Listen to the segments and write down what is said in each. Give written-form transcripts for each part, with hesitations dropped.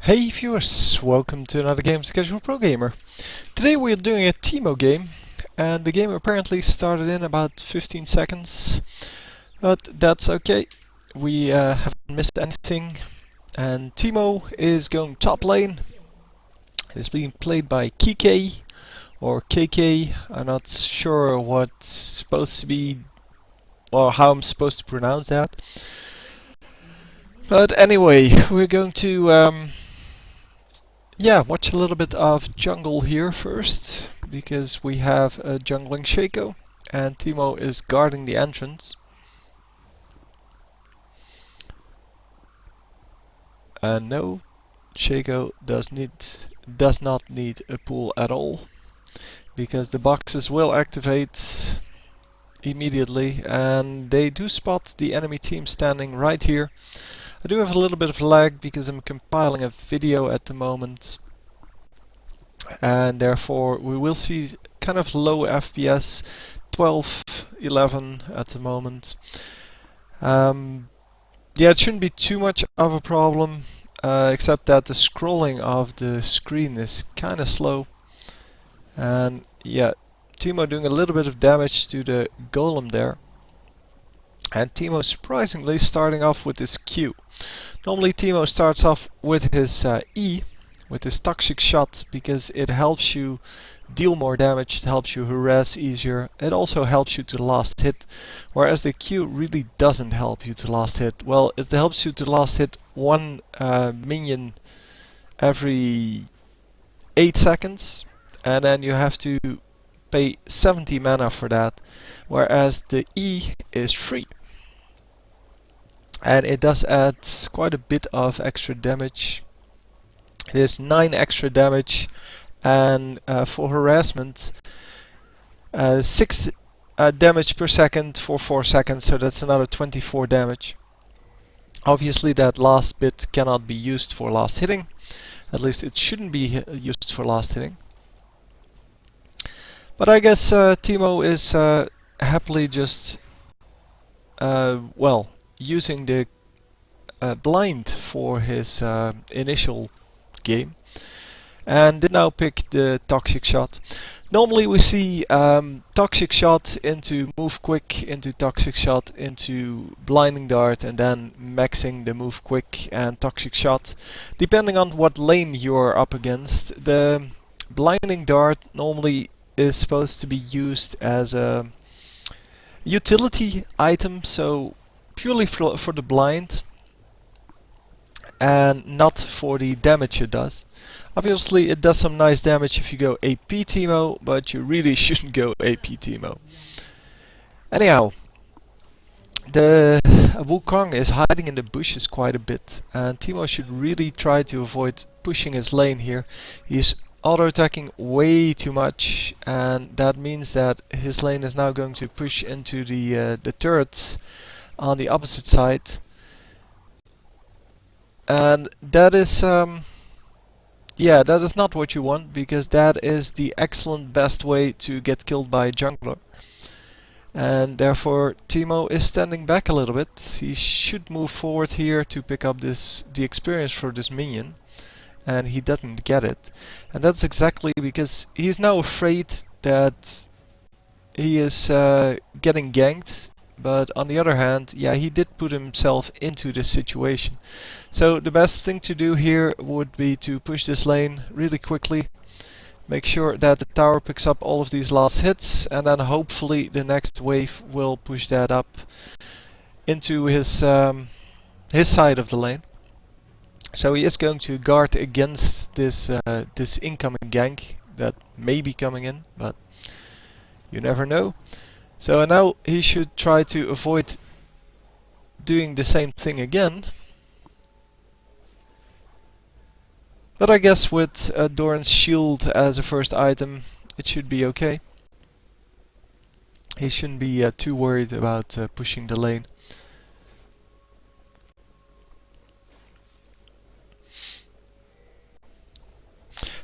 Hey viewers, welcome to another game as Casual Pro Gamer. Today we're doing a Teemo game, and the game apparently started in about 15 seconds, but that's okay. We haven't missed anything, and Teemo is going top lane. It's being played by Kike, or KK, I'm not sure what's supposed to be, or how I'm supposed to pronounce that. But anyway, we're going to watch a little bit of jungle here first, because we have a jungling Shaco, and Teemo is guarding the entrance. And no, Shaco does not need a pull at all, because the boxes will activate immediately, and they do spot the enemy team standing right here. I do have a little bit of lag because I'm compiling a video at the moment, and therefore we will see kind of low FPS, 12, 11 at the moment. Yeah, it shouldn't be too much of a problem, except that the scrolling of the screen is kind of slow. And yeah, Teemo doing a little bit of damage to the golem there. And Teemo surprisingly starting off with his Q. Normally Teemo starts off with his E, with his toxic shot, because it helps you deal more damage, it helps you harass easier, it also helps you to last hit, whereas the Q really doesn't help you to last hit. Well, it helps you to last hit one minion every 8 seconds, and then you have to pay 70 mana for that, whereas the E is free. And it does add quite a bit of extra damage. It is 9 extra damage, and for harassment 6 damage per second for 4 seconds, so that's another 24 damage. Obviously that last bit cannot be used for last hitting, at least it shouldn't be used for last hitting. But I guess Teemo is happily just using the blind for his initial game, and did now pick the toxic shot. Normally we see toxic shot into move quick, into toxic shot, into blinding dart, and then maxing the move quick and toxic shot, depending on what lane you're up against. The blinding dart normally is supposed to be used as a utility item, so purely for the blind and not for the damage it does. Obviously it does some nice damage if you go AP Teemo, but you really shouldn't go AP Teemo. Anyhow, the Wukong is hiding in the bushes quite a bit, and Teemo should really try to avoid pushing his lane here. He's auto-attacking way too much, and that means that his lane is now going to push into the turrets on the opposite side. And that is that is not what you want, because that is the excellent best way to get killed by a jungler. And therefore Teemo is standing back a little bit. He should move forward here to pick up the experience for this minion, and he doesn't get it. And that's exactly because he's now afraid that he is getting ganked. But on the other hand, yeah, he did put himself into this situation. So the best thing to do here would be to push this lane really quickly. Make sure that the tower picks up all of these last hits, and then hopefully the next wave will push that up into his side of the lane. So he is going to guard against this this incoming gank that may be coming in, but you never know. So now he should try to avoid doing the same thing again. But I guess with Doran's shield as a first item, it should be okay. He shouldn't be too worried about pushing the lane.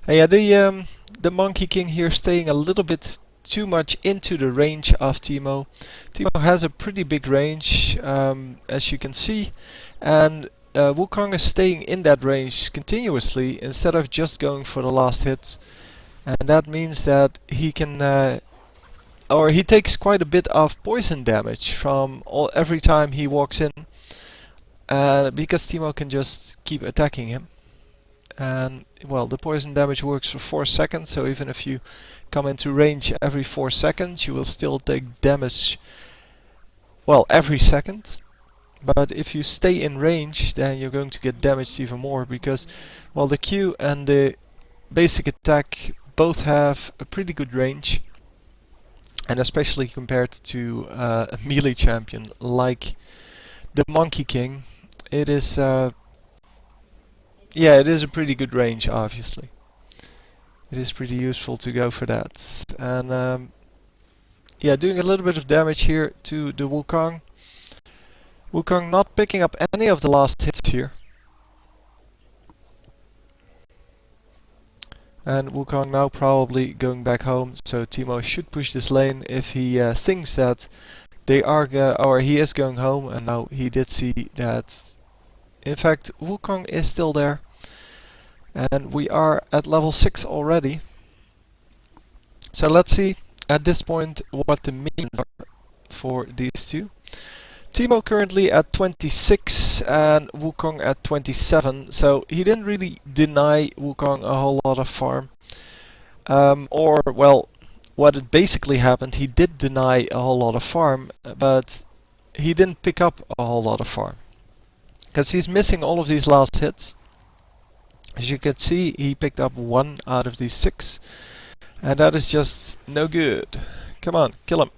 And yeah, the Monkey King here staying a little bit too much into the range of Teemo. Teemo has a pretty big range, as you can see, and Wukong is staying in that range continuously instead of just going for the last hit. And that means that he can, or he takes quite a bit of poison damage from every time he walks in. Because Teemo can just keep attacking him. And well, the poison damage works for 4 seconds, so even if you come into range every 4 seconds, you will still take damage, well, every second. But if you stay in range, then you're going to get damaged even more, because, well, the Q and the basic attack both have a pretty good range, and especially compared to a melee champion like the Monkey King, it is yeah, it is a pretty good range, obviously. It is pretty useful to go for that. And yeah, doing a little bit of damage here to the Wukong. Wukong not picking up any of the last hits here. And Wukong now probably going back home, so Teemo should push this lane if he thinks that they are, or he is going home, and now he did see that. In fact, Wukong is still there. And we are at level 6 already. So let's see at this point what the means are for these two. Teemo currently at 26 and Wukong at 27. So he didn't really deny Wukong a whole lot of farm. Or, well, what had basically happened, he did deny a whole lot of farm, but he didn't pick up a whole lot of farm. Because he's missing all of these last hits. As you can see, he picked up 1 out of these 6. And that is just no good. Come on, kill him.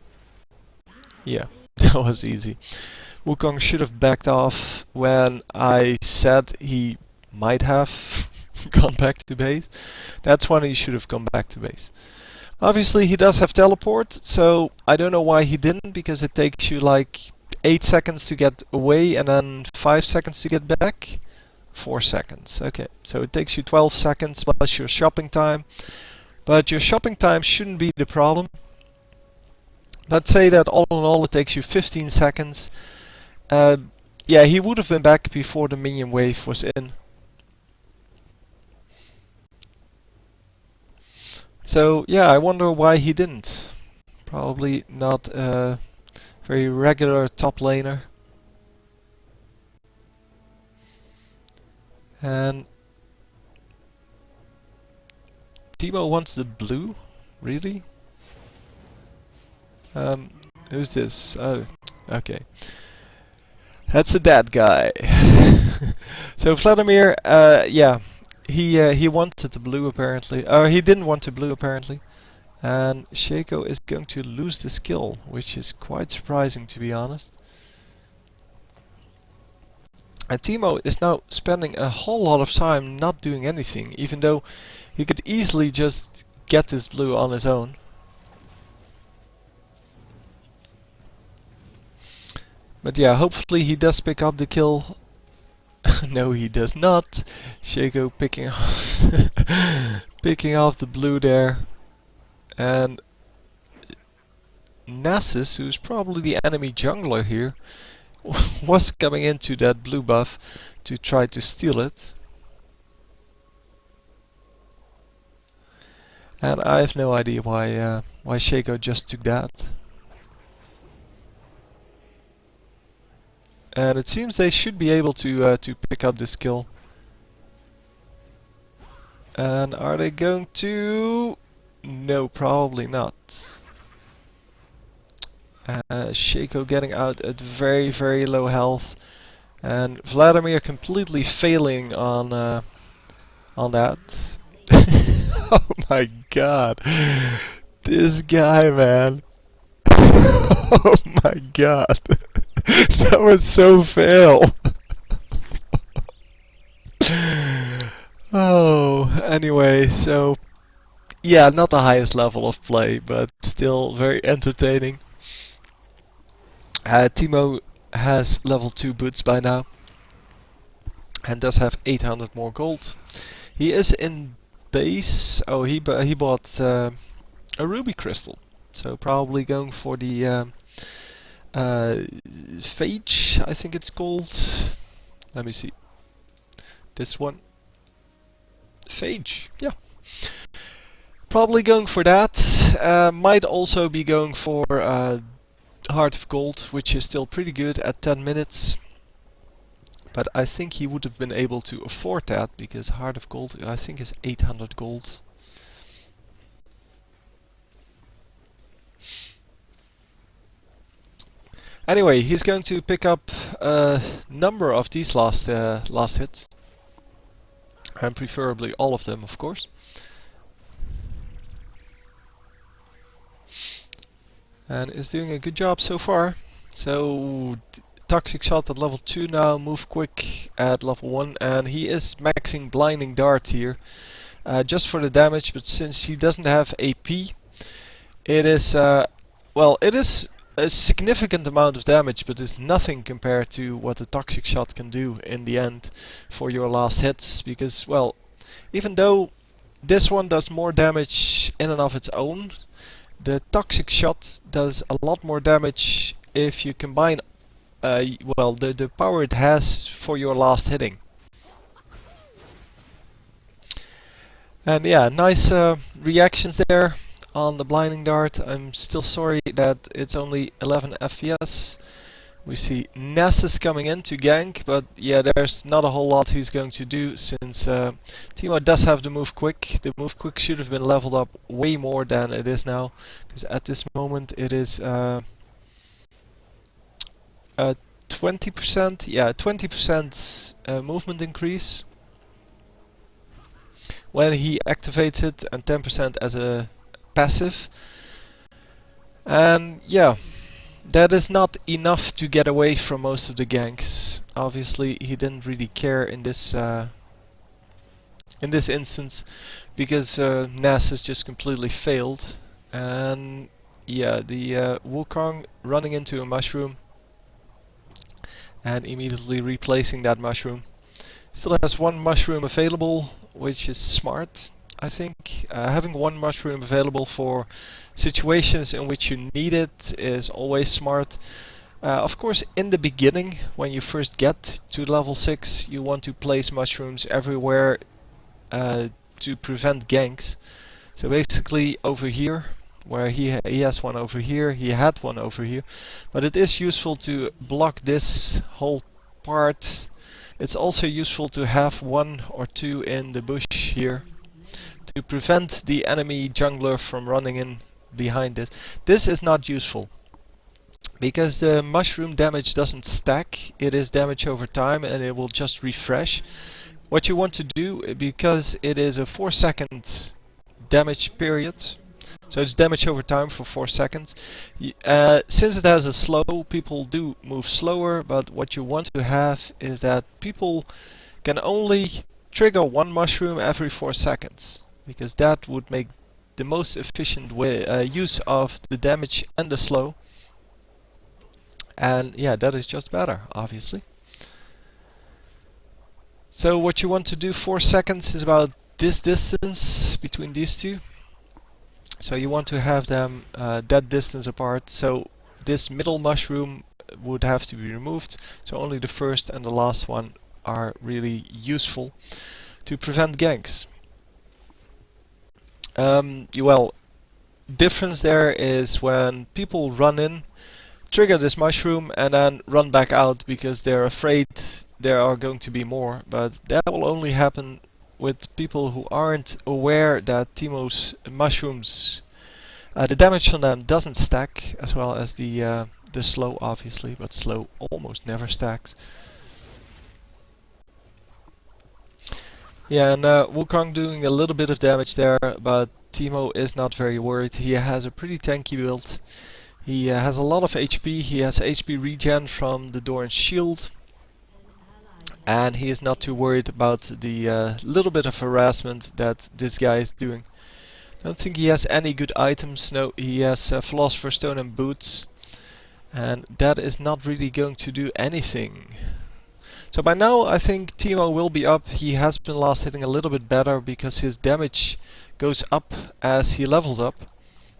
Yeah, that was easy. Wukong should have backed off when I said he might have gone back to base. That's when he should have gone back to base. Obviously he does have teleport, so I don't know why he didn't, because it takes you like 8 seconds to get away and then 5 seconds to get back. 4 seconds. Okay, so it takes you 12 seconds plus your shopping time. But your shopping time shouldn't be the problem. Let's say that all in all it takes you 15 seconds. Yeah, he would have been back before the minion wave was in. So yeah, I wonder why he didn't. Probably not a very regular top laner. And Teemo wants the blue? Really? Who's this? Oh, okay. That's a dead guy. So Vladimir, yeah, he wanted the blue apparently. Or he didn't want the blue apparently. And Shaco is going to lose the skill, which is quite surprising to be honest. And Teemo is now spending a whole lot of time not doing anything, even though he could easily just get this blue on his own. But yeah, hopefully he does pick up the kill. No, he does not. Shaco picking off picking off the blue there. And Nasus, who's probably the enemy jungler here, was coming into that blue buff to try to steal it. And I have no idea why Shaco just took that. And it seems they should be able to pick up this kill. And are they going to? No, probably not. Shaco getting out at very, very low health, and Vladimir completely failing on that. Oh my god, this guy, man! Oh my god, that was so fail. Oh, anyway, so yeah, not the highest level of play, but still very entertaining. Teemo has level 2 boots by now and does have 800 more gold. He is in base. Oh, he bought a ruby crystal, so probably going for the phage, I think it's called. Let me see. This one. Phage, yeah. Probably going for that. Might also be going for Heart of Gold, which is still pretty good at 10 minutes. But I think he would have been able to afford that, because Heart of Gold I think is 800 gold. Anyway, he's going to pick up a number of these last hits. And preferably all of them, of course. And is doing a good job so far. So Toxic Shot at level 2 now, Move Quick at level 1, and he is maxing Blinding Dart here. Just for the damage, but since he doesn't have AP, it is, well, it is a significant amount of damage, but it's nothing compared to what the Toxic Shot can do in the end for your last hits, because, well, even though this one does more damage in and of its own, the Toxic Shot does a lot more damage if you combine well, the power it has for your last hitting. And yeah, nice reactions there on the Blinding Dart. I'm still sorry that it's only 11 FPS. We see Nessus coming in to gank, but yeah, there's not a whole lot he's going to do, since Teemo does have the Move Quick. The Move Quick should have been leveled up way more than it is now, because at this moment it is 20%, yeah, 20% movement increase when he activates it, and 10% as a passive. And yeah, that is not enough to get away from most of the ganks. Obviously, he didn't really care in this instance, because Nasus just completely failed. And yeah, the Wukong running into a mushroom and immediately replacing that mushroom. Still has one mushroom available, which is smart, I think. Having one mushroom available for situations in which you need it is always smart. Of course, in the beginning, when you first get to level 6, you want to place mushrooms everywhere to prevent ganks. So basically over here, where he has one over here, he had one over here. But it is useful to block this whole part. It's also useful to have one or two in the bush here to prevent the enemy jungler from running in behind this. This is not useful, because the mushroom damage doesn't stack, it is damage over time and it will just refresh. What you want to do, because it is a 4-second damage period, so it's damage over time for 4 seconds. Since it has a slow, people do move slower, but what you want to have is that people can only trigger one mushroom every 4 seconds, because that would make the most efficient way use of the damage and the slow. And yeah, that is just better, obviously. So what you want to do, 4 seconds is about this distance between these two. So you want to have them that distance apart. So this middle mushroom would have to be removed. So only the first and the last one are really useful to prevent ganks. Well, difference there is when people run in, trigger this mushroom and then run back out because they're afraid there are going to be more. But that will only happen with people who aren't aware that Teemo's mushrooms, the damage on them doesn't stack, as well as the slow, obviously, but slow almost never stacks. Yeah, and Wukong doing a little bit of damage there, but Teemo is not very worried. He has a pretty tanky build. He has a lot of HP. He has HP regen from the Doran's shield. And he is not too worried about the little bit of harassment that this guy is doing. I don't think he has any good items. No, he has Philosopher's Stone and Boots. And that is not really going to do anything. So by now I think Teemo will be up. He has been last hitting a little bit better because his damage goes up as he levels up.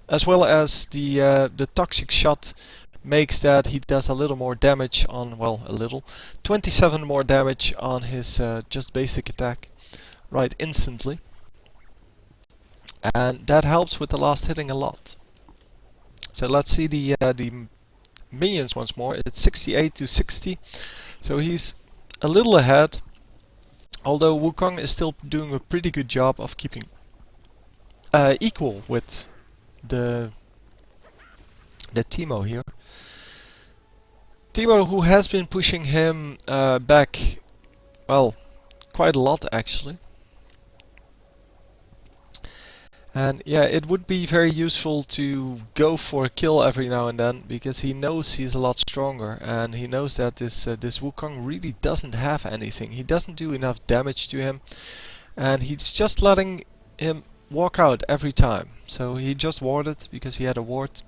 As well as the Toxic Shot makes that he does a little more damage on, well, a little, 27 more damage on his just basic attack right instantly. And that helps with the last hitting a lot. So let's see the minions once more. It's 68 to 60, so he's a little ahead, although Wukong is still doing a pretty good job of keeping equal with the Teemo here. Teemo, who has been pushing him back, well, quite a lot actually. And yeah, it would be very useful to go for a kill every now and then, because he knows he's a lot stronger, and he knows that this Wukong really doesn't have anything. He doesn't do enough damage to him, and he's just letting him walk out every time. So he just warded because he had a ward,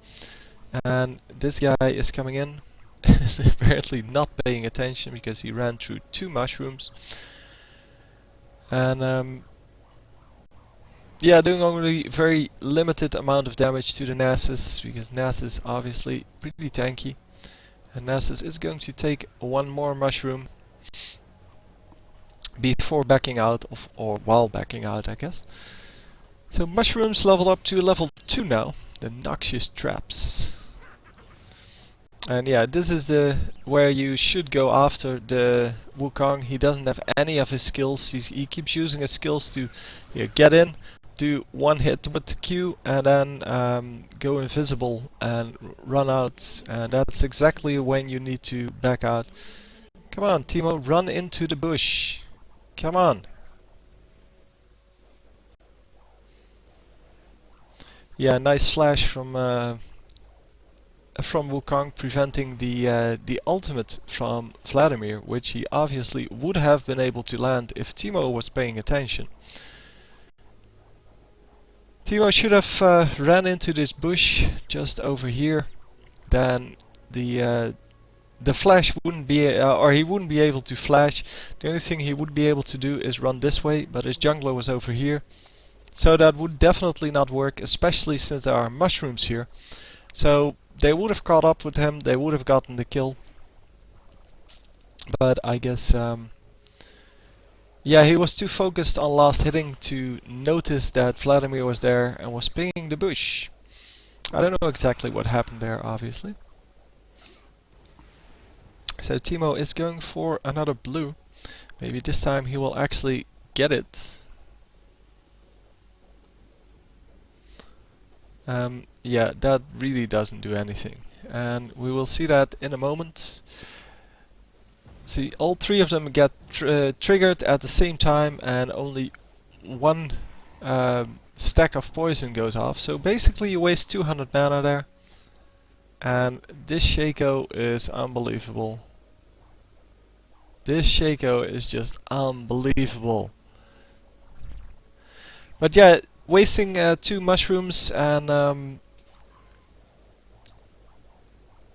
and this guy is coming in, apparently not paying attention because he ran through 2 mushrooms. And yeah, doing only very limited amount of damage to the Nasus, because Nasus is obviously pretty tanky. And Nasus is going to take 1 more mushroom before backing out, or while backing out, I guess. So mushrooms level up to level 2 now, the Noxious Traps. And yeah, this is where you should go after the Wukong. He doesn't have any of his skills. He keeps using his skills to get in, do 1 hit with the Q, and then go invisible and run out. And that's exactly when you need to back out. Come on, Teemo, run into the bush. Come on. Yeah, nice flash from Wukong, preventing the ultimate from Vladimir, which he obviously would have been able to land if Teemo was paying attention. Teemo should have ran into this bush just over here. Then the flash wouldn't be, or he wouldn't be able to flash. The only thing he would be able to do is run this way, but his jungler was over here. So that would definitely not work, especially since there are mushrooms here. So they would have caught up with him, they would have gotten the kill. But I guess, yeah, he was too focused on last hitting to notice that Vladimir was there and was pinging the bush. I don't know exactly what happened there, obviously. So Teemo is going for another blue. Maybe this time he will actually get it. Yeah, that really doesn't do anything, and we will see that in a moment. See, all 3 of them get triggered at the same time, and only 1 stack of poison goes off. So basically you waste 200 mana there, and this Shaco is unbelievable. This Shaco is just unbelievable. But yeah, wasting 2 mushrooms and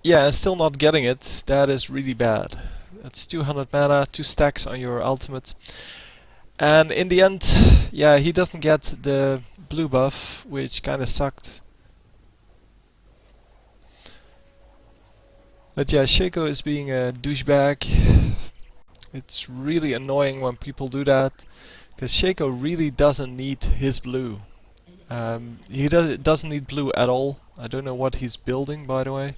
yeah, and still not getting it, that is really bad. That's 200 mana, 2 stacks on your ultimate. And in the end, yeah, he doesn't get the blue buff, which kinda sucked. But yeah, Shaco is being a douchebag. It's really annoying when people do that, because Shaco really doesn't need his blue. He doesn't need blue at all. I don't know what he's building, by the way.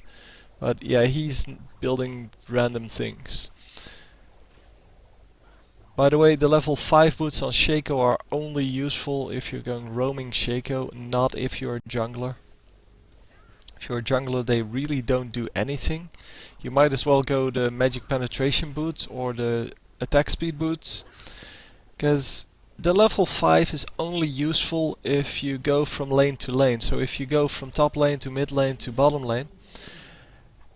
But yeah, he's building random things. By the way, the level 5 boots on Shaco are only useful if you're going roaming Shaco, not if you're a jungler. If you're a jungler, they really don't do anything. You might as well go the magic penetration boots or the attack speed boots, because the level 5 is only useful if you go from lane to lane. So if you go from top lane to mid lane to bottom lane,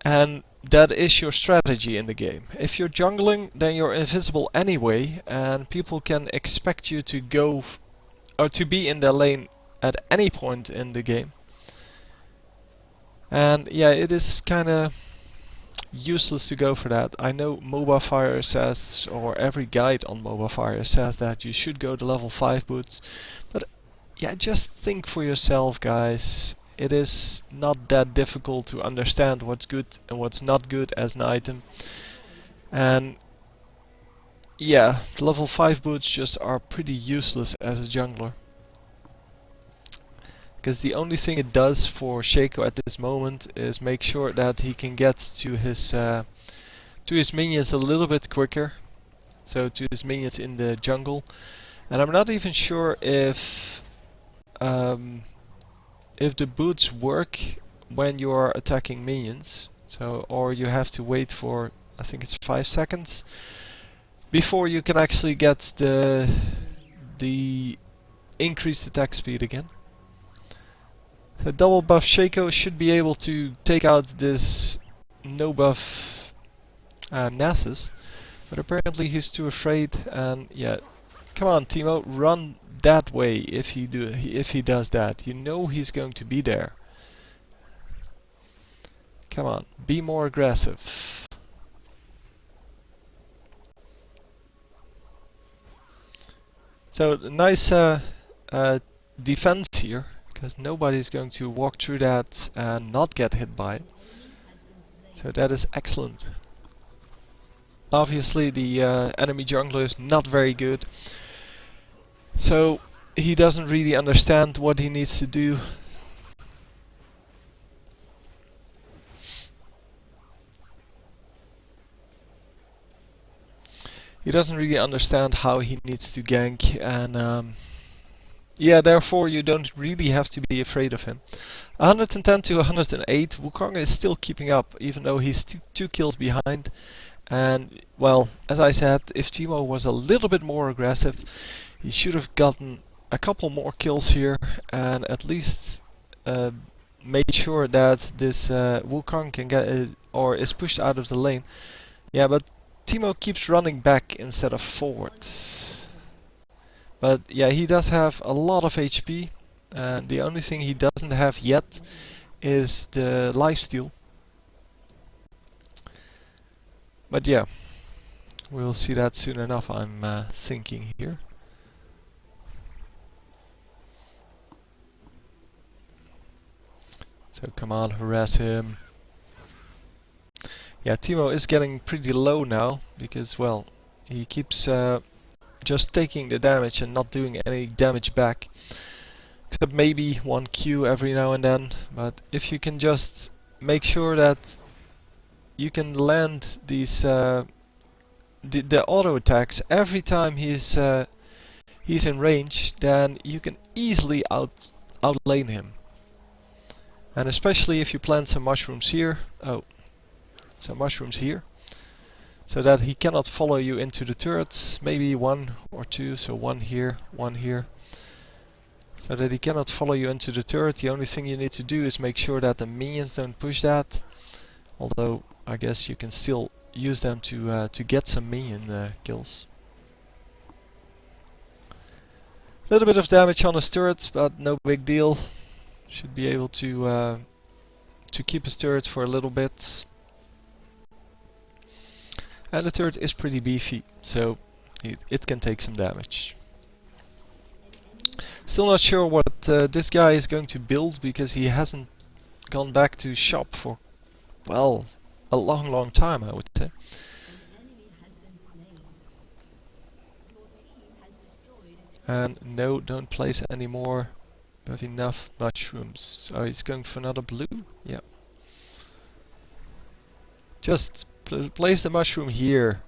and that is your strategy in the game. If you're jungling, then you're invisible anyway, and people can expect you to go or to be in their lane at any point in the game. And yeah, it is kinda useless to go for that. I know MOBA Fire says, or every guide on MOBA Fire says that you should go to level 5 boots, but yeah, just think for yourself, guys. it is not that difficult to understand what's good and what's not good as an item. And yeah, level 5 boots just are pretty useless as a jungler. Because the only thing it does for Shaco at this moment is make sure that he can get to his minions a little bit quicker. So to his minions in the jungle. And I'm not even sure if the boots work when you are attacking minions. So, or you have to wait for, I think it's 5 seconds before you can actually get the increased attack speed again. The double buff Shaco should be able to take out this no buff Nasus, but apparently he's too afraid. And yeah, come on Teemo, run that way. If he does that, you know he's going to be there. Come on, be more aggressive. So nice defense here, because nobody's going to walk through that and not get hit by it. So that is excellent. Obviously the enemy jungler is not very good, so he doesn't really understand what he needs to do. He doesn't really understand how he needs to gank, and yeah, therefore you don't really have to be afraid of him. 110 to 108, Wukong is still keeping up, even though he's two kills behind. And, well, as I said, if Teemo was a little bit more aggressive, he should have gotten a couple more kills here, and at least made sure that this Wukong can get or is pushed out of the lane. Yeah, but Teemo keeps running back instead of forward. But yeah, he does have a lot of HP, and the only thing he doesn't have yet is the lifesteal. But yeah, we'll see that soon enough, I'm thinking here. So come on, harass him. Yeah, Teemo is getting pretty low now, because, well, he keeps just taking the damage and not doing any damage back. Except maybe one Q every now and then. But if you can just make sure that you can land these the auto attacks every time he's in range, then you can easily outlane him. And especially if you plant some mushrooms here. Oh, some mushrooms here. So that he cannot follow you into the turrets. Maybe one or two, so one here, one here. So that he cannot follow you into the turret. The only thing you need to do is make sure that the minions don't push that. Although I guess you can still use them to get some minion kills. A little bit of damage on his turret, but no big deal. Should be able to keep his turret for a little bit. And the turret is pretty beefy, so it can take some damage. Still not sure what this guy is going to build, because he hasn't gone back to shop for, well, a long time, I would say. And no, don't place any more. We have enough mushrooms. Oh, he's going for another blue? Yeah. Just place the mushroom here.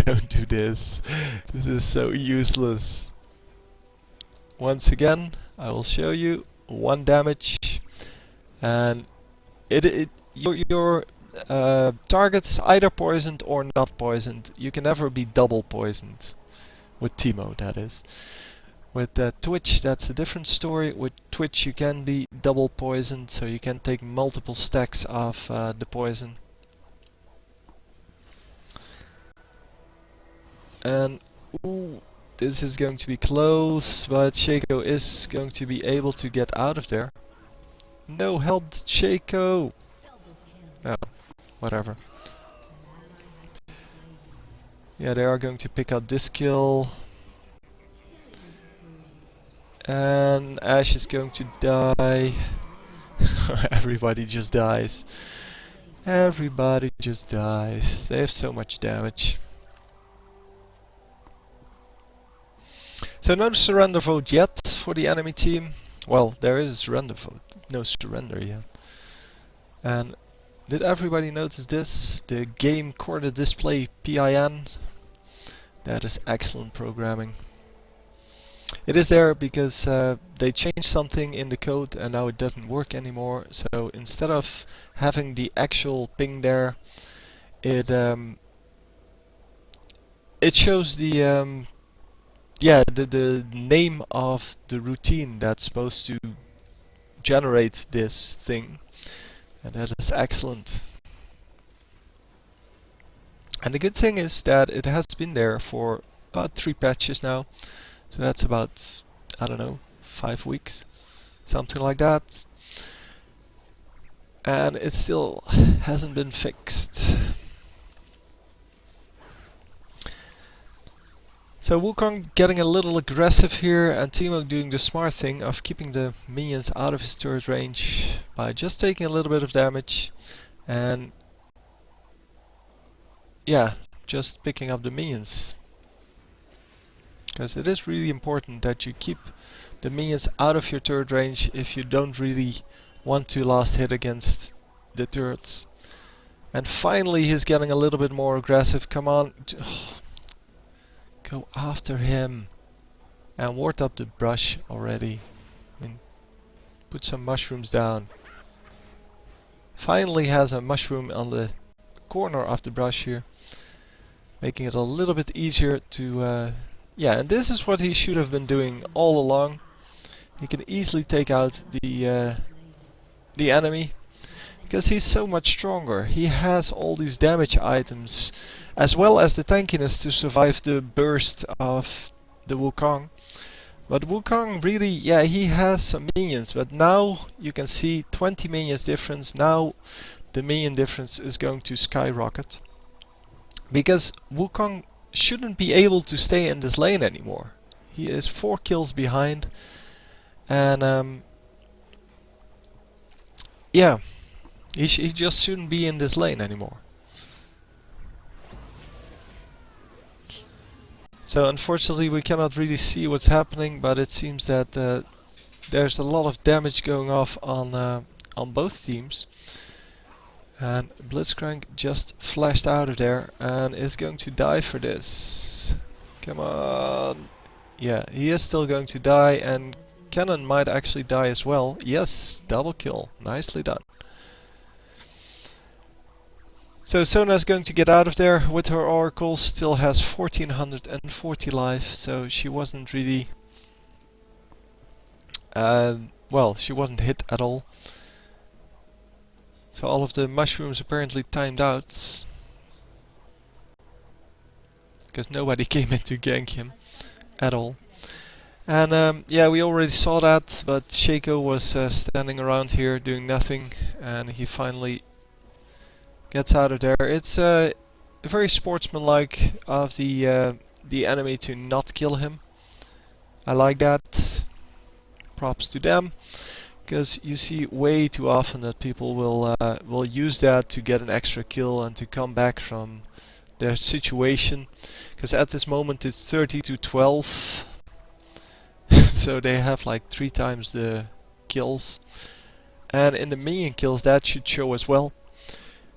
Don't do this. This is so useless. Once again, I will show you 1 damage, and your target is either poisoned or not poisoned. You can never be double poisoned with Teemo, that is. With Twitch, that's a different story. With Twitch, you can be double poisoned, so you can take multiple stacks of the poison. And ooh, this is going to be close, but Shaco is going to be able to get out of there. No help, Shaco! Oh, whatever. Yeah, they are going to pick out this kill. And Ash is going to die. Everybody just dies. Everybody just dies. They have so much damage. So no surrender vote yet for the enemy team. Well, there is a surrender vote. No surrender yet. And did everybody notice this? The game quarter display PIN. That is excellent programming. It is there because they changed something in the code and now it doesn't work anymore. So instead of having the actual ping there, it shows the the name of the routine that's supposed to generate this thing, and that is excellent. And the good thing is that it has been there for about 3 patches now, so that's about, I don't know, 5 weeks, something like that, and it still hasn't been fixed. So Wukong getting a little aggressive here, and Teemo doing the smart thing of keeping the minions out of his turret range by just taking a little bit of damage and yeah, just picking up the minions. Because it is really important that you keep the minions out of your turret range if you don't really want to last hit against the turrets. And finally he's getting a little bit more aggressive. Come on. Go after him. And ward up the brush already. I mean, put some mushrooms down. Finally has a mushroom on the corner of the brush here, making it a little bit easier to yeah, and this is what he should have been doing all along. He can easily take out the enemy because he's so much stronger. He has all these damage items as well as the tankiness to survive the burst of the Wukong. But Wukong really, yeah, he has some minions, but now you can see 20 minions difference. Now the minion difference is going to skyrocket. Because Wukong shouldn't be able to stay in this lane anymore. He is 4 kills behind. And yeah, he just shouldn't be in this lane anymore. So unfortunately we cannot really see what's happening, but it seems that there's a lot of damage going off on both teams. And Blitzcrank just flashed out of there and is going to die for this. Come on. Yeah, he is still going to die, and Cannon might actually die as well. Yes, double kill. Nicely done. So Sona is going to get out of there with her Oracle. Still has 1440 life, so she wasn't really... well, she wasn't hit at all. So all of the mushrooms apparently timed out. Because nobody came in to gank him at all. And yeah, we already saw that, but Shaco was standing around here doing nothing, and he finally gets out of there. It's very sportsmanlike of the enemy to not kill him. I like that. Props to them. Because you see way too often that people will use that to get an extra kill and to come back from their situation. Because at this moment it's 30 to 12, so they have like 3 times the kills. And in the minion kills that should show as well.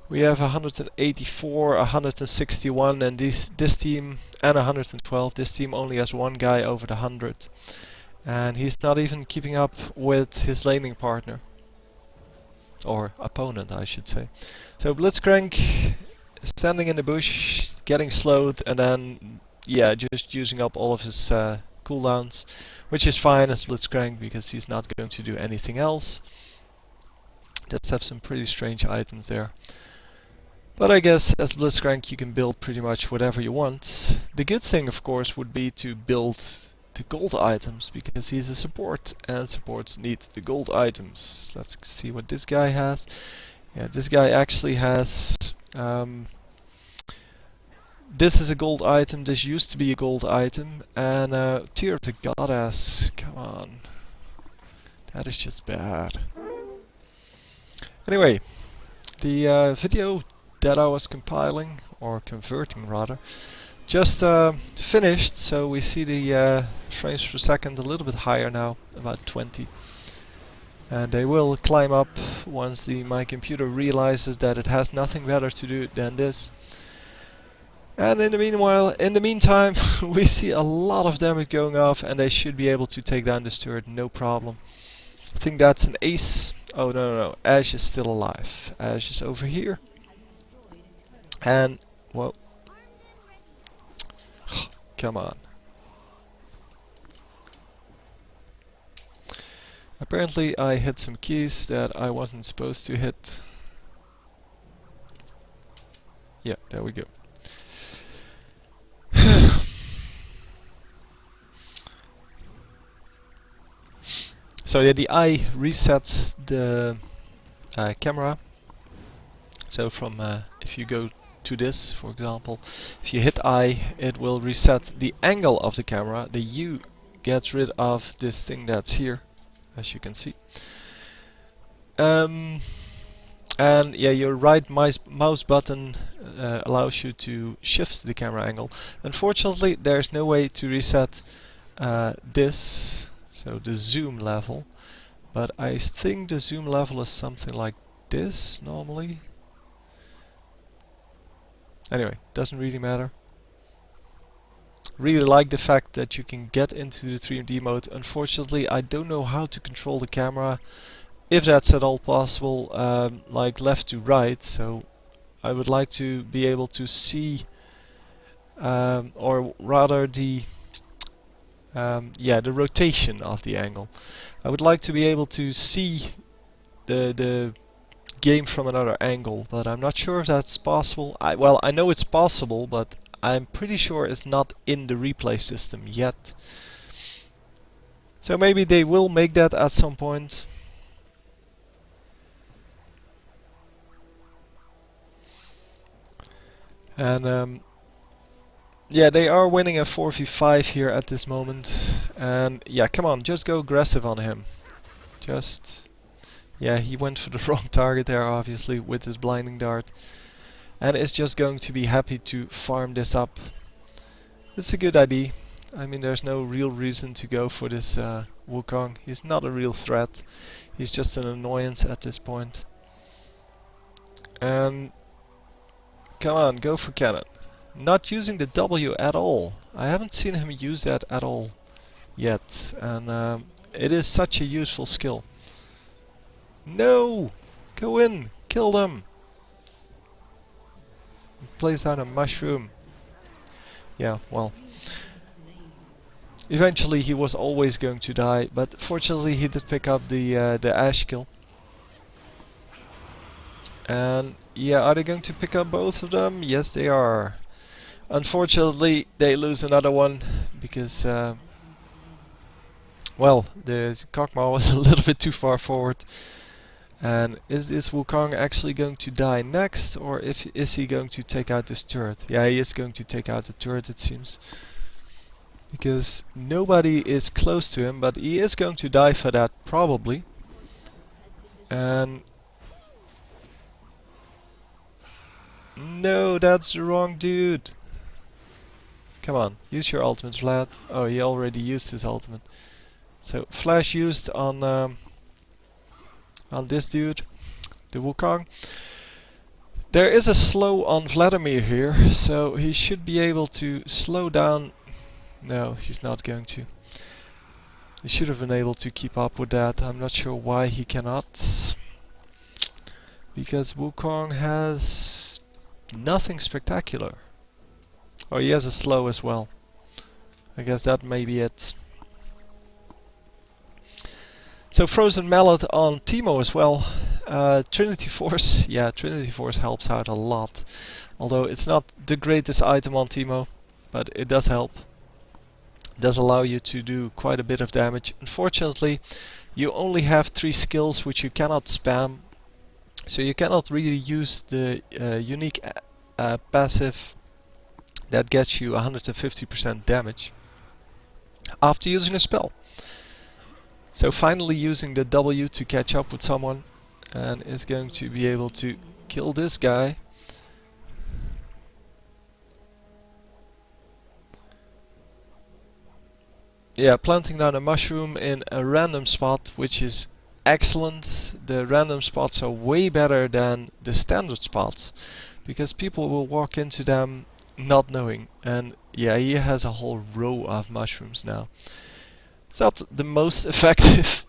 We have 184, 161, and this team, and 112. This team only has 1 guy over the 100. And he's not even keeping up with his laning partner. Or opponent, I should say. So Blitzcrank standing in the bush, getting slowed, and then, yeah, just using up all of his cooldowns. Which is fine as Blitzcrank, because he's not going to do anything else. Let's have some pretty strange items there. But I guess as Blitzcrank you can build pretty much whatever you want. The good thing, of course, would be to build the gold items, because he's a support and supports need the gold items. Let's see what this guy has. Yeah, this guy actually has This is a gold item, this used to be a gold item, and Tear of the Goddess, come on. That is just bad. Anyway, the video that I was compiling, or converting rather, just finished, so we see the frames per second a little bit higher now, about 20. And they will climb up once my computer realizes that it has nothing better to do than this. And in the meantime, we see a lot of damage going off, and they should be able to take down this turret, no problem. I think that's an ace. Oh no, Ash is still alive. Ash is over here. And, well, come on. Apparently I hit some keys that I wasn't supposed to hit. Yeah, there we go. So yeah, the eye resets the camera. So from if you go to this, for example, if you hit I, it will reset the angle of the camera. The U gets rid of this thing that's here, as you can see. And yeah, your right mouse button allows you to shift the camera angle. Unfortunately, there's no way to reset this, so the zoom level. But I think the zoom level is something like this normally. Anyway, doesn't really matter. Really like the fact that you can get into the 3D mode. Unfortunately, I don't know how to control the camera, if that's at all possible, like left to right. So I would like to be able to see, or rather the rotation of the angle. I would like to be able to see the game from another angle, but I'm not sure if that's possible. Well, I know it's possible, but I'm pretty sure it's not in the replay system yet. So maybe they will make that at some point. And yeah, they are winning a 4v5 here at this moment. And yeah, come on, just go aggressive on him. Yeah, he went for the wrong target there, obviously, with his blinding dart. And is just going to be happy to farm this up. It's a good idea. I mean, there's no real reason to go for this Wukong. He's not a real threat. He's just an annoyance at this point. And come on, go for cannon. Not using the W at all. I haven't seen him use that at all yet. And it is such a useful skill. No! Go in! Kill them! Place down a mushroom. Yeah, well. Eventually he was always going to die, but fortunately he did pick up the Ash kill. And yeah, are they going to pick up both of them? Yes, they are. Unfortunately, they lose another one because, well, the Kog'Maw was a little bit too far forward. And is this Wukong actually going to die next, or is he going to take out this turret? Yeah, he is going to take out the turret, it seems. Because nobody is close to him, but he is going to die for that, probably. And no, that's the wrong dude. Come on, use your ultimate, Vlad. Oh, he already used his ultimate. So flash used on this dude, the Wukong. There is a slow on Vladimir here, so he should be able to slow down. No, he's not going to. He should have been able to keep up with that. I'm not sure why he cannot. Because Wukong has nothing spectacular. Oh, he has a slow as well. I guess that may be it. So Frozen Mallet on Teemo as well. Trinity Force, yeah, Trinity Force helps out a lot. Although it's not the greatest item on Teemo, but it does help. It does allow you to do quite a bit of damage. Unfortunately, you only have 3 skills which you cannot spam. So you cannot really use the unique passive That gets you 150% damage after using a spell. So finally using the W to catch up with someone, and is going to be able to kill this guy. Yeah, planting down a mushroom in a random spot, which is excellent. The random spots are way better than the standard spots, because people will walk into them not knowing. And yeah, he has a whole row of mushrooms now. It's not the most effective,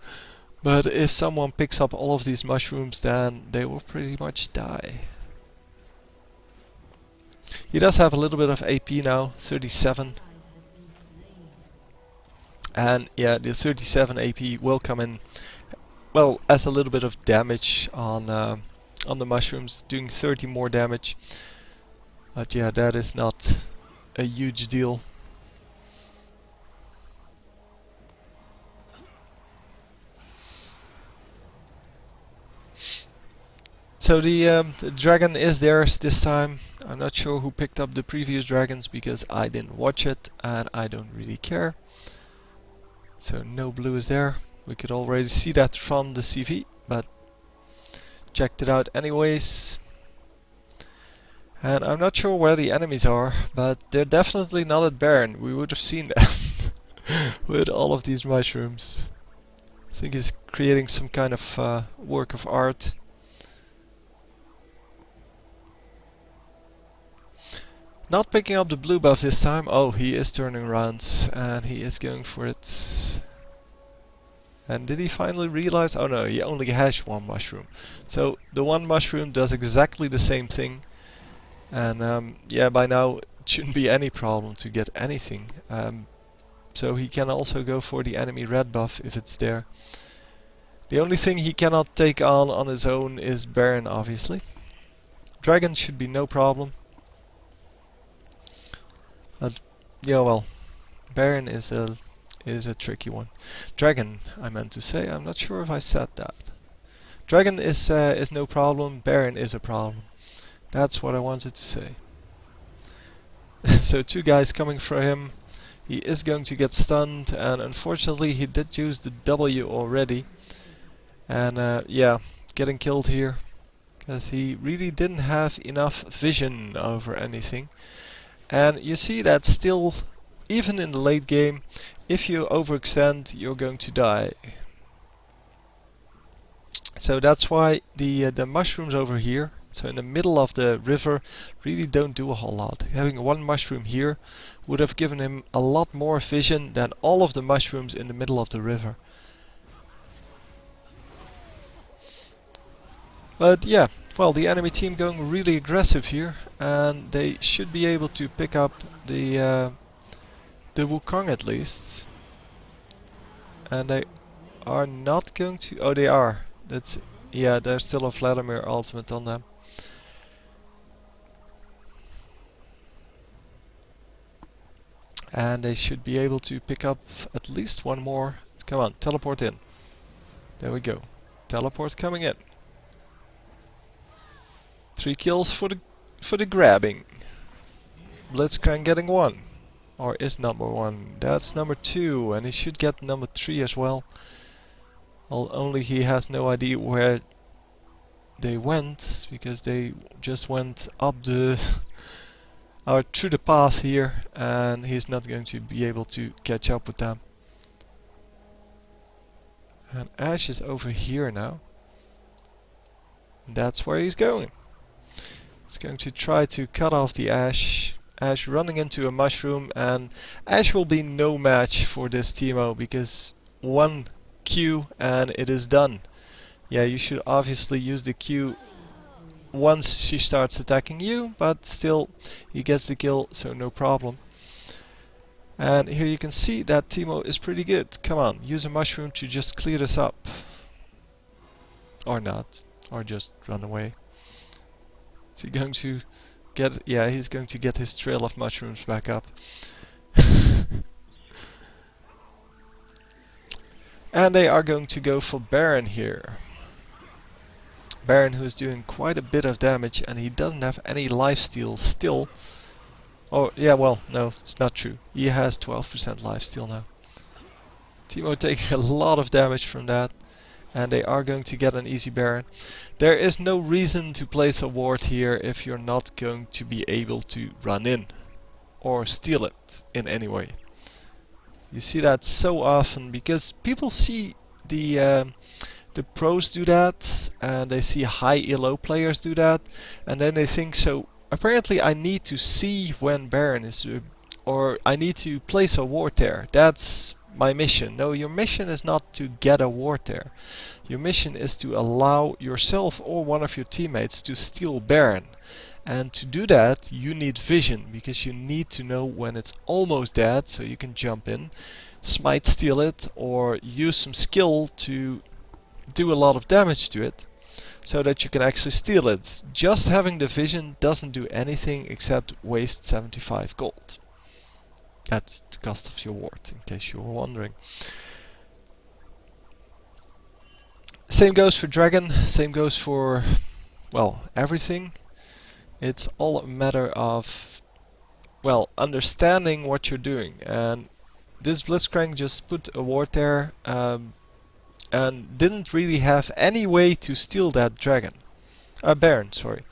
but if someone picks up all of these mushrooms, then they will pretty much die. He does have a little bit of AP now, 37. And yeah, the 37 AP will come in, well, as a little bit of damage on the mushrooms, doing 30 more damage. But yeah, that is not a huge deal. So the dragon is theirs this time. I'm not sure who picked up the previous dragons because I didn't watch it and I don't really care. So no blue is there. We could already see that from the CV, but checked it out anyways. And I'm not sure where the enemies are, but they're definitely not at Baron. We would have seen them with all of these mushrooms. I think he's creating some kind of work of art. Not picking up the blue buff this time. Oh, he is turning around and he is going for it. And did he finally realize? Oh no, he only has one mushroom. So the one mushroom does exactly the same thing. And yeah, by now it shouldn't be any problem to get anything. So he can also go for the enemy red buff if it's there. The only thing he cannot take on his own is Baron, obviously. Dragon should be no problem. But yeah, well, Baron is a tricky one. Dragon, I meant to say. I'm not sure if I said that. Dragon is no problem. Baron is a problem. That's what I wanted to say. So 2 guys coming for him. He is going to get stunned, and unfortunately he did use the W already. And yeah, getting killed here because he really didn't have enough vision over anything. And you see that still, even in the late game, if you overextend, you're going to die. So that's why the mushrooms over here, so in the middle of the river, really don't do a whole lot. Having one mushroom here would have given him a lot more vision than all of the mushrooms in the middle of the river. But yeah, well, the enemy team going really aggressive here, and they should be able to pick up the Wukong at least. And they are not going to. Oh, they are. That's yeah. There's still a Vladimir ultimate on them. And they should be able to pick up at least one more. Come on, teleport in. There we go. Teleport coming in. 3 kills for the grabbing. Blitzcrank getting 1. Or is number 1. That's number 2, and he should get number 3 as well. Only he has no idea where they went, because they just went up the or through the path here, and he's not going to be able to catch up with them. And Ash is over here now. That's where he's going. He's going to try to cut off the Ash. Ash running into a mushroom, and Ash will be no match for this Teemo because 1 Q and it is done. Yeah, you should obviously use the Q once she starts attacking you, but still he gets the kill, so no problem. And here you can see that Teemo is pretty good. Come on, use a mushroom to just clear this up. Or not, or just run away. Is he going to get... yeah, he's going to get his trail of mushrooms back up. And they are going to go for Baron here. Baron, who's doing quite a bit of damage, and he doesn't have any lifesteal still. Oh, yeah, well, no, it's not true. He has 12% lifesteal now. Teemo taking a lot of damage from that, and they are going to get an easy Baron. There is no reason to place a ward here if you're not going to be able to run in or steal it in any way. You see that so often because people see the pros do that, and they see high elo players do that, and then they think, so apparently I need to see when Baron is, or I need to place a ward there. That's my mission. No, your mission is not to get a ward there. Your mission is to allow yourself or one of your teammates to steal Baron. And to do that, you need vision, because you need to know when it's almost dead, so you can jump in, smite steal it, or use some skill to do a lot of damage to it, so that you can actually steal it. Just having the vision doesn't do anything except waste 75 gold. That's the cost of your ward, in case you were wondering. Same goes for Dragon, same goes for, well, everything. It's all a matter of, well, understanding what you're doing. And this Blitzcrank just put a ward there and didn't really have any way to steal that dragon. Baron, sorry.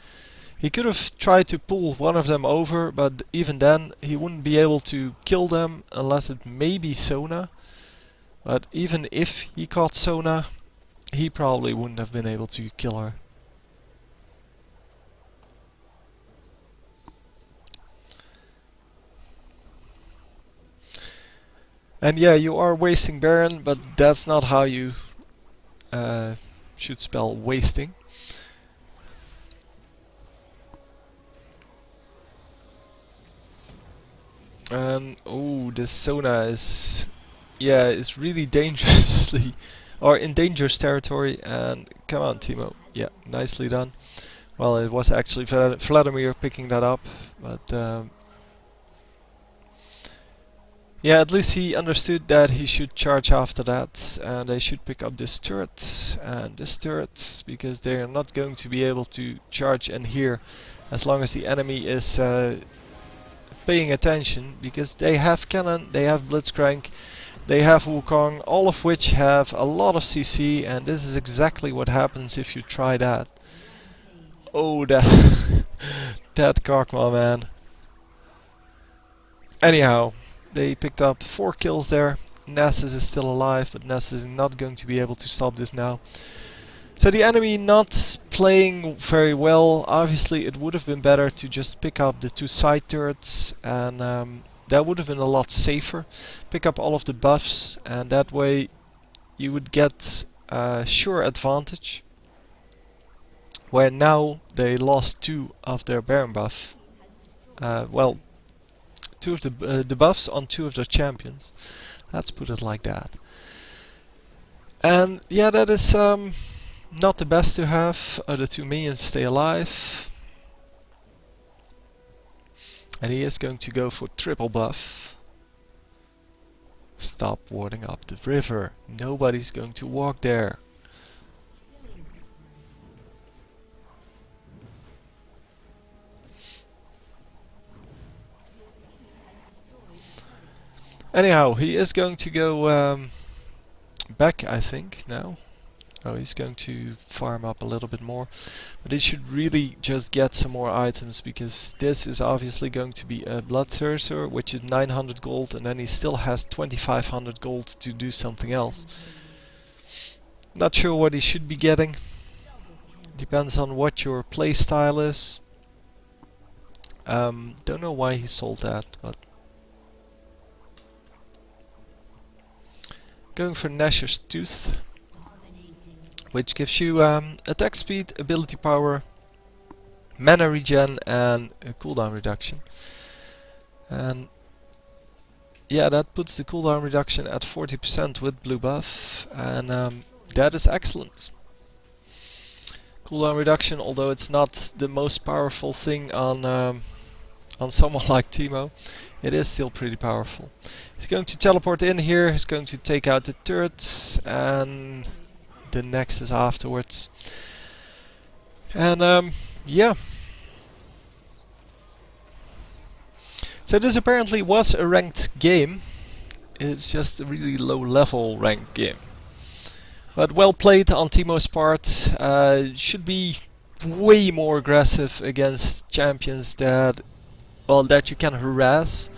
He could have tried to pull one of them over, but even then he wouldn't be able to kill them unless it may be Sona. But even if he caught Sona, he probably wouldn't have been able to kill her. And yeah, you are wasting Baron, but that's not how you should spell wasting. And oh, this Sona is, yeah, is really dangerously, or in dangerous territory. And come on, Teemo, yeah, nicely done. Well, it was actually Vladimir picking that up, but yeah, at least he understood that he should charge after that, and they should pick up this turret and this turret, because they are not going to be able to charge and hear as long as the enemy is paying attention, because they have cannon, they have Blitzcrank, they have Wukong, all of which have a lot of CC, and this is exactly what happens if you try that. Oh, that that Karkma, man. Anyhow, they picked up 4 kills there. Nessus is still alive, but Nessus is not going to be able to stop this now. So the enemy not playing very well. Obviously it would have been better to just pick up the 2 side turrets, and that would have been a lot safer. Pick up all of the buffs, and that way you would get a sure advantage. Where now they lost 2 of their Baron buff. Well, 2 of the buffs on 2 of their champions. Let's put it like that. And yeah, that is not the best to have. The 2 minions stay alive. And he is going to go for triple buff. Stop warding up the river. Nobody's going to walk there. Anyhow, he is going to go back, I think, now. Oh, he's going to farm up a little bit more. But he should really just get some more items, because this is obviously going to be a Bloodthirster, which is 900 gold, and then he still has 2500 gold to do something else. Not sure what he should be getting. Depends on what your playstyle is. Don't know why he sold that, but going for Nashor's Tooth, which gives you attack speed, ability power, mana regen, and a cooldown reduction. And yeah, that puts the cooldown reduction at 40% with blue buff, and that is excellent. Cooldown reduction, although it's not the most powerful thing on someone like Teemo, it is still pretty powerful. He's going to teleport in here, he's going to take out the turrets and the Nexus afterwards. And yeah. So this apparently was a ranked game. It's just a really low level ranked game. But well played on Teemo's part. Should be way more aggressive against champions that, well, that you can harass,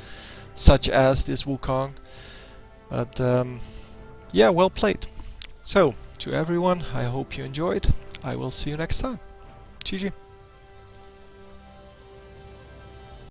such as this Wukong. But yeah, well played. So, to everyone, I hope you enjoyed. I will see you next time. GG.